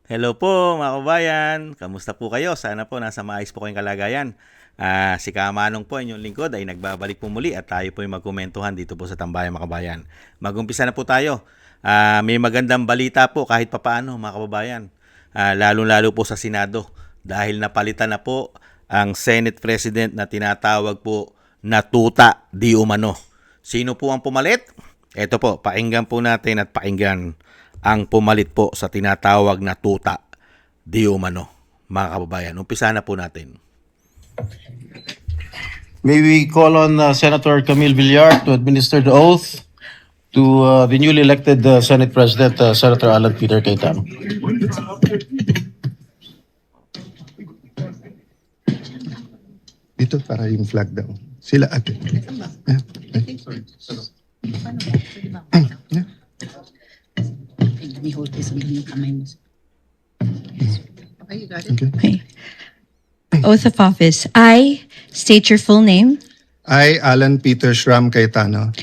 Hello po mga kabayan, kamusta po kayo? Sana po nasa maayos po kayong kalagayan. Si Kamanong po, inyong lingkod ay nagbabalik po muli at tayo po ay magkomentuhan dito po sa Tambayan mga kabayan. Mag-umpisa na po tayo. May magandang balita po kahit papaano mga kababayan. Lalo-lalo po sa Senado dahil napalitan na po ang Senate President na tinatawag po na tuta di umano. Sino po ang pumalit? Ito po, pakinggan po natin at pakinggan ang pumalit po sa tinatawag na tuta di umano, mga kababayan. Umpisa na po natin. May we call on Senator Camille Villar to administer the oath to the newly elected Senate President, Senator Alan Peter Cayetano. Dito para yung flag daw. Sila ate. Yeah. Yeah. Let me hold this under yung kamay mo. Okay, you got it? Okay. Okay. Oath of office. I state your full name, I, Alan Peter Shram Cayetano,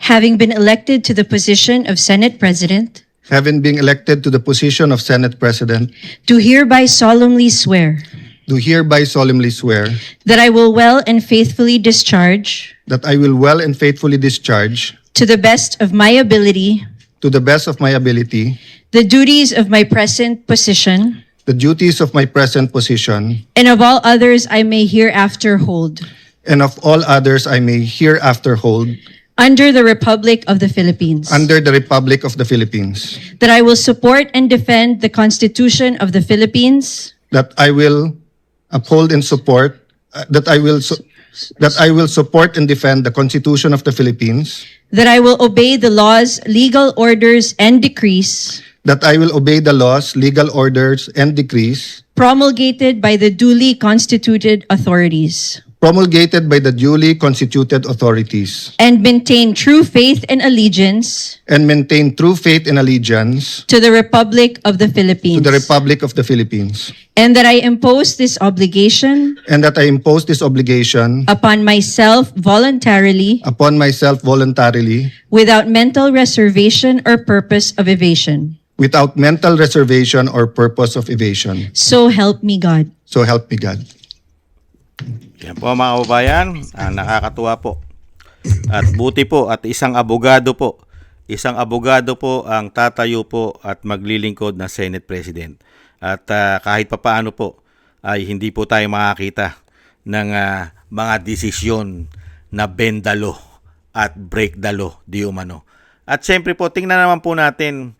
having been elected to the position of Senate President, having been elected to the position of Senate President, do hereby solemnly swear do hereby solemnly swear that I will well and faithfully discharge, that I will well and faithfully discharge, to the best of my ability, to the best of my ability, the duties of my present position the duties of my present position, and of all others I may hereafter hold, and of all others I may hereafter hold, under the Republic of the Philippines. under the Republic of the Philippines, That I will support and defend the Constitution of the Philippines, that I will uphold and support, that I will support and defend the Constitution of the Philippines, that I will obey the laws, legal orders, and decrees that I will obey the laws, legal orders, and decrees promulgated by the duly constituted authorities, promulgated by the duly constituted authorities, and maintain true faith and allegiance and maintain true faith and allegiance to the Republic of the to Philippines, the Republic of the Philippines, and that I impose this obligation and that I impose this obligation upon myself voluntarily, upon myself voluntarily, without mental reservation or purpose of evasion. without mental reservation or purpose of evasion. So help me God. So help me God. Yan po mga kababayan, nakakatuwa po. At buti po at isang abogado po ang tatayo po at maglilingkod na Senate President. At kahit papaano po ay hindi po tayo makakita ng mga desisyon na bend the law at break the law di umano. At syempre po tingnan naman po natin,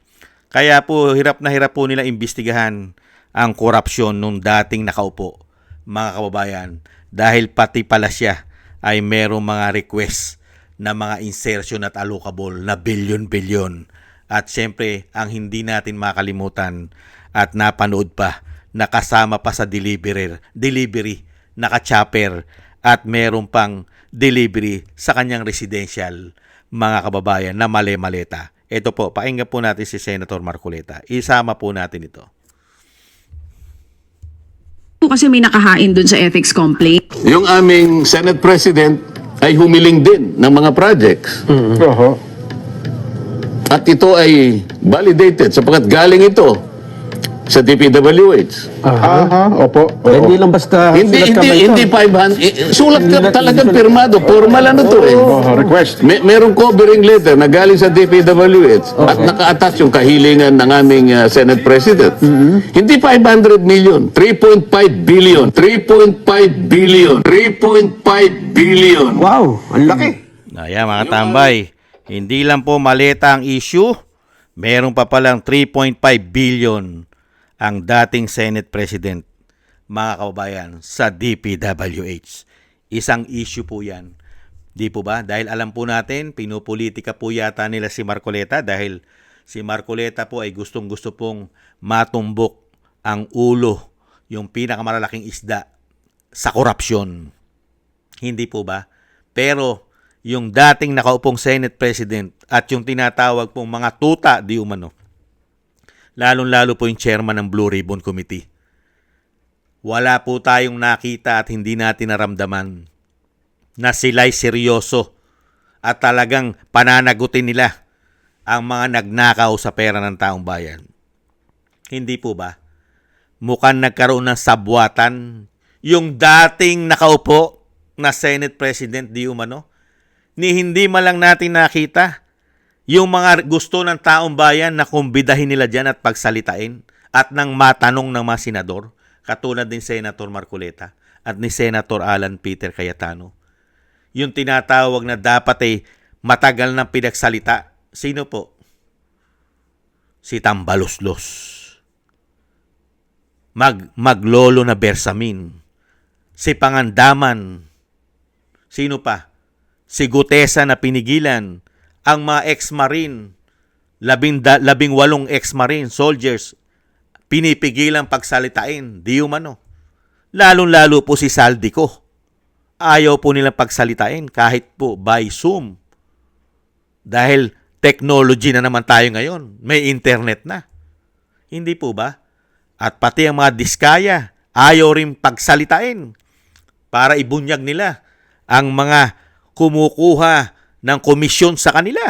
kaya po hirap na hirap po nila imbestigahan ang korupsyon nung dating nakaupo, mga kababayan, dahil pati pala siya ay merong mga request na mga insertion at allocable na bilyon-bilyon. At syempre, ang hindi natin makalimutan at napanood pa, nakasama pa sa delivery, naka-chopper at meron pang delivery sa kanyang residential, mga kababayan, na male-maleta. Ito po, pakinggan po natin si Senator Marcoleta. Isama po natin ito. Kasi may nakahain dun sa ethics complaint. Yung aming Senate President ay humiling din ng mga projects. At ito ay validated sapagkat galing ito sa DPWH. Opo. Hindi lang basta Hindi 500. Sulat ka talagang pirmado. Formal ano to eh. request. Merong covering letter na galing sa DPWH at naka-attach yung kahilingan ng aming Senate President. Hindi 500 million, 3.5 billion, 3.5 billion, 3.5 billion. Wow, ang laki. Ayan mga tambay, hindi lang po maleta ang issue, meron pa palang 3.5 billion ang dating Senate President, mga kababayan, sa DPWH. Isang issue po yan. Di po ba? Dahil alam po natin, pinupolitika po yata nila si Marcoleta dahil si Marcoleta po ay gustong-gusto pong matumbok ang ulo, yung pinakamalalaking isda sa korupsyon. Hindi po ba? Pero yung dating nakaupong Senate President at yung tinatawag pong mga tuta di umano, lalong-lalo po yung chairman ng Blue Ribbon Committee, wala po tayong nakita at hindi natin naramdaman na sila'y seryoso at talagang pananagutin nila ang mga nagnakaw sa pera ng taong bayan. Hindi po ba? mukhang nagkaroon ng sabwatan. Yung dating nakaupo na Senate President di umano, ni hindi man lang natin nakita yung mga gusto ng taong bayan na kumbidahin nila dyan at pagsalitain at nang matanong ng mga senador, katulad ni Senator Marcoleta at ni Senator Alan Peter Cayetano. Yung tinatawag na dapat matagal ng pinagsalita. Sino po? Si Tambaloslos. Maglolo na Bersamin. Si Pangandaman. Sino pa? Si Gutesa na pinigilan. Ang mga ex-marine, 18 ex-marine soldiers, pinipigilan pagsalitain. Di umano. Lalong-lalo po si Saldico. Ayaw po nilang pagsalitain kahit po by Zoom. Dahil technology na naman tayo ngayon. May internet na. Hindi po ba? At pati ang mga diskaya, ayaw rin pagsalitain para ibunyag nila ang mga kumukuha ng komisyon sa kanila.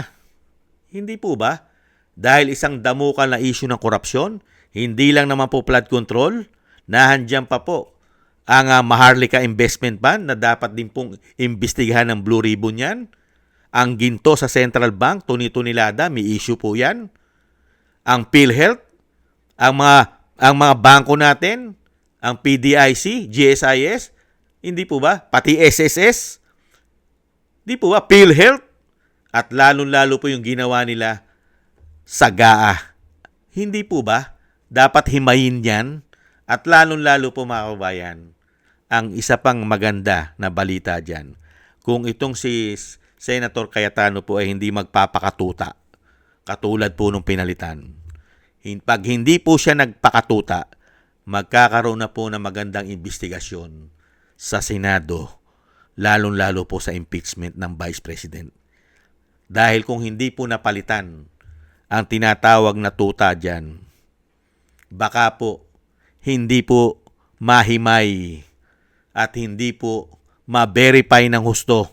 Hindi po ba? Dahil isang damukal na issue ng korupsyon, hindi lang naman po flood control, nahandyan pa po ang Maharlika Investment Fund na dapat din pong imbestigahan ng Blue Ribbon yan. Ang ginto sa Central Bank, tuni-tunilada, may issue po yan. Ang PhilHealth, ang mga bangko natin, ang PDIC, GSIS, hindi po ba? Pati SSS, hindi po ba? PhilHealth, at lalong-lalo po yung ginawa nila sa GAA. Hindi po ba? Dapat himayin yan. At lalong-lalo po mga kababayan, ang isa pang maganda na balita dyan, kung itong si Senator Cayetano po ay hindi magpapakatuta, katulad po nung pinalitan. Pag hindi po siya nagpakatuta, magkakaroon na po ng magandang investigasyon sa Senado, lalong-lalo po sa impeachment ng Vice President. Dahil kung hindi po napalitan ang tinatawag na tuta dyan, baka po hindi po mahimay at hindi po ma-verify ng husto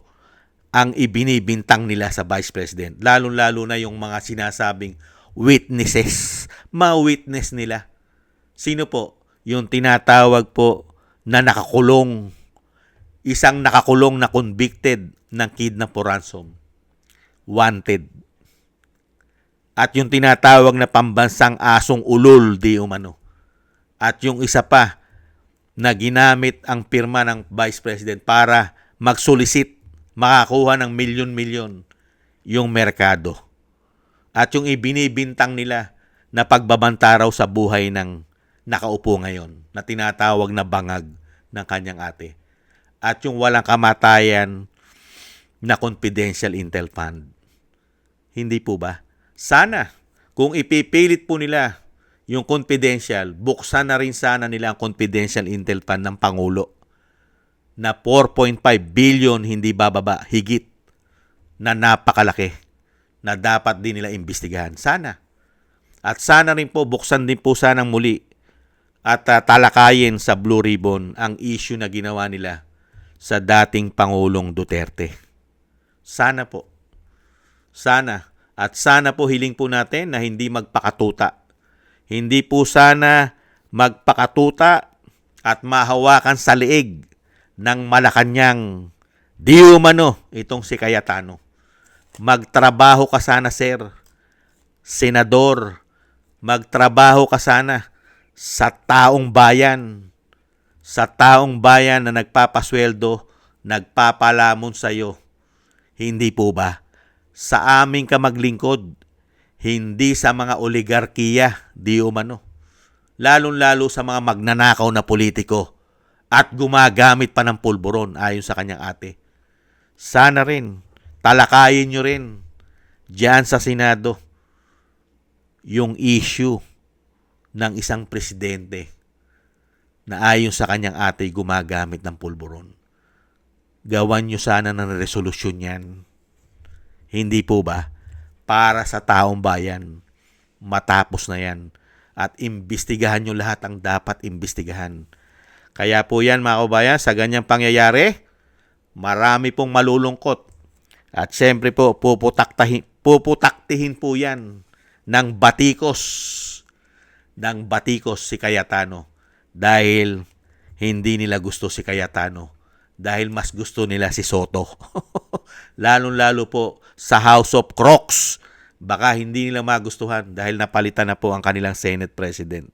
ang ibinibintang nila sa Vice President. Lalong-lalo na yung mga sinasabing witnesses, ma-witness nila. Sino po? Yung tinatawag po na nakakulong, isang nakakulong na convicted ng kidnap o ransom. Wanted. At yung tinatawag na pambansang asong ulol di umano. At yung isa pa na ginamit ang pirma ng Vice President para magsolicit, makakuha ng milyon-milyon yung merkado. At yung ibinibintang nila na pagbabanta raw sa buhay ng nakaupo ngayon na tinatawag na bangag ng kanyang ate. At yung walang kamatayan na confidential intel fund. Hindi po ba? Sana, kung ipipilit po nila yung confidential, buksan na rin sana nila ang confidential intel fund ng Pangulo na 4.5 billion hindi bababa, higit na napakalaki na dapat din nila imbestigahan. Sana. At sana rin po, buksan din po sanang muli at talakayin sa Blue Ribbon ang issue na ginawa nila sa dating Pangulong Duterte. Sana po. Sana. At sana po hiling po natin na hindi magpakatuta. Hindi po sana magpakatuta at mahawakan sa leeg ng Malacanang di umano itong si Cayetano. Magtrabaho ka sana, sir. Senador, magtrabaho ka sana sa taong bayan. Sa taong bayan na nagpapasweldo, nagpapalamon sa iyo. Hindi po ba? Sa aming ka maglingkod, hindi sa mga oligarkiya, di umano. Lalong-lalo sa mga magnanakaw na politiko at gumagamit pa ng pulburon ayon sa kanyang ate. Sana rin, talakayin nyo rin diyan sa Senado yung issue ng isang presidente na ayon sa kanyang ate gumagamit ng pulburon. Gawan nyo sana ng resolusyon yan. Hindi po ba? Para sa taong bayan, matapos na yan. At imbestigahan nyo lahat ang dapat imbestigahan. Kaya po yan mga kabayan, sa ganyang pangyayari, marami pong malulungkot. At siyempre po, puputaktihin po yan ng batikos si Cayetano dahil hindi nila gusto si Cayetano. Dahil mas gusto nila si Soto. Lalong-lalo po sa House of Crocs. Baka hindi nila magustuhan dahil napalitan na po ang kanilang Senate President.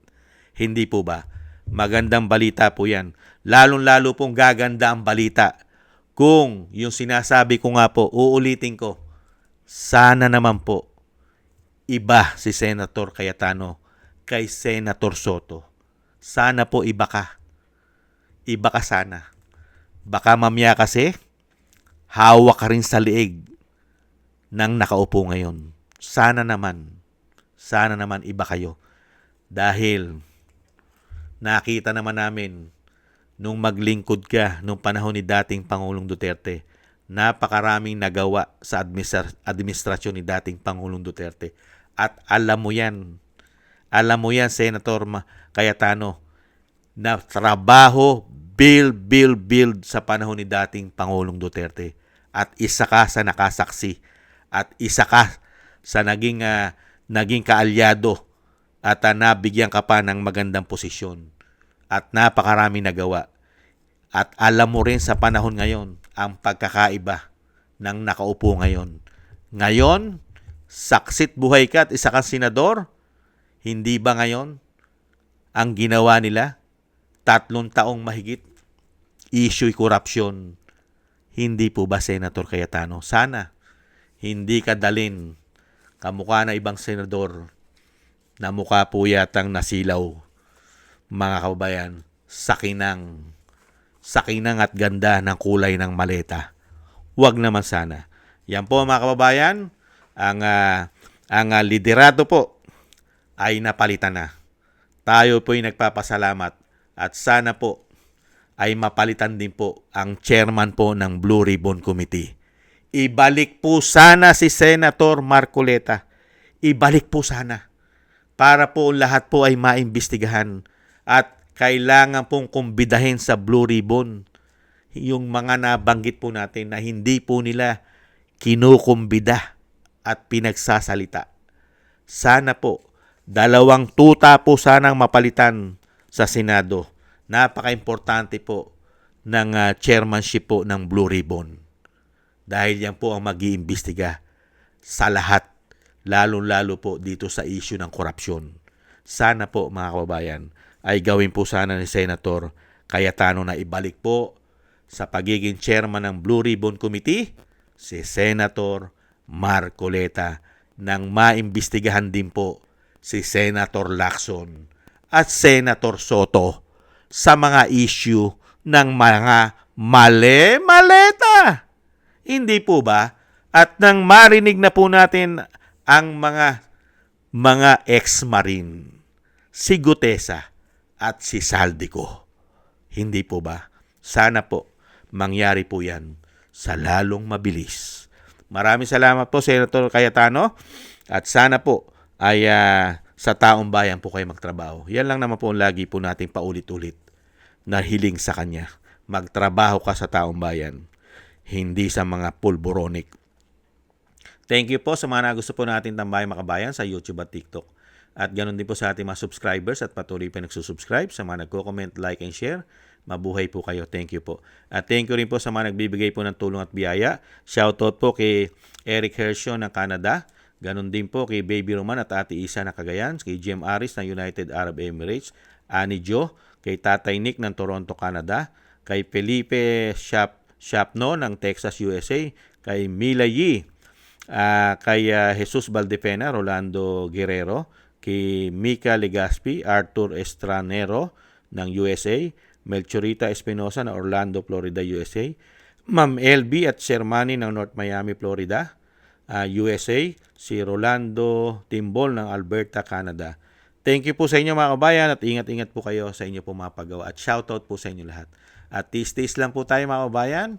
Hindi po ba? Magandang balita po yan. Lalong-lalo pong gaganda ang balita kung yung sinasabi ko nga po, uulitin ko, sana naman po iba si Senator Cayetano kay Senator Soto. Sana po iba ka. Iba ka sana. Baka mamaya kasi, hawak ka rin sa liig ng nakaupo ngayon. Sana naman iba kayo. Dahil nakita naman namin nung maglingkod ka nung panahon ni dating Pangulong Duterte, napakaraming nagawa sa administrasyon ni dating Pangulong Duterte. At alam mo yan, Senator Cayetano, na trabaho, build sa panahon ni dating Pangulong Duterte. At isa ka sa nakasaksi. At isa ka sa naging kaalyado. At nabigyan ka pa ng magandang posisyon. At napakarami nagawa. At alam mo rin sa panahon ngayon ang pagkakaiba ng nakaupo ngayon. Ngayon, saksit buhay ka at isa kang senador. Hindi ba ngayon ang ginawa nila? 3 taong mahigit. Issue corruption. Hindi po ba, Senator Cayetano? Sana hindi ka dalin kamukha na ibang senador na mukha po yatang nasilaw, mga kababayan, sakinang at ganda ng kulay ng maleta. Huwag naman sana. Yan po, mga kababayan, ang liderato po ay napalitan na. Tayo po'y nagpapasalamat at sana po ay mapalitan din po ang chairman po ng Blue Ribbon Committee. Ibalik po sana si Senator Marcoleta. Ibalik po sana para po lahat po ay maimbestigahan at kailangan pong kumbidahin sa Blue Ribbon yung mga nabanggit po natin na hindi po nila kinukumbida at pinagsasalita. Sana po 2 tuta po sanang mapalitan sa Senado. Napaka-importante po ng chairmanship po ng Blue Ribbon. Dahil yan po ang mag-iimbestiga sa lahat, lalo-lalo po dito sa issue ng korupsyon. Sana po, mga kababayan, ay gawin po sana ni Senator Cayetano na ibalik po sa pagiging chairman ng Blue Ribbon Committee si Senator Marcoleta nang maimbestigahan din po si Senator Lacson at Senator Soto sa mga issue ng mga maleta. Hindi po ba? At nang marinig na po natin ang mga ex-marine, si Gutesa at si Saldico. Hindi po ba? Sana po mangyari po yan sa lalong mabilis. Maraming salamat po, Senator Cayetano. At sana po ay sa taong bayan po kayo magtrabaho. Yan lang naman po lagi po nating paulit-ulit na hiling sa kanya. Magtrabaho ka sa taong bayan, hindi sa mga pulboronic. Thank you po sa mga gusto po natin tambayan makabayan sa YouTube at TikTok. At ganoon din po sa ating mga subscribers at patuloy pa nagsusubscribe, sa mga nagko-comment, like, and share. Mabuhay po kayo. Thank you po. At thank you rin po sa mga nagbibigay po ng tulong at biyaya. Shoutout po kay Eric Hershon ng Canada. Ganon din po kay Baby Roman at Ate Isa ng Cagayan, kay Jem Aris ng United Arab Emirates, Ani Jo, kay Tatay Nick ng Toronto, Canada, kay Felipe Shapno ng Texas, USA, kay Mila Yi, kay Jesus Valdepena, Rolando Guerrero, kay Mika Legaspi, Arthur Estranero ng USA, Melchorita Espinosa ng Orlando, Florida, USA, Ma'am LB at Shermani ng North Miami, Florida, USA, si Rolando Timbol ng Alberta, Canada. Thank you po sa inyo, mga kabayan, at ingat-ingat po kayo sa inyo po mga paggawa. At shoutout po sa inyo lahat. At tis-tis lang po tayo, mga kabayan,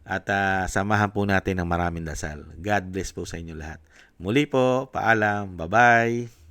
at samahan po natin ng maraming dasal. God bless po sa inyo lahat. Muli po, paalam, bye-bye.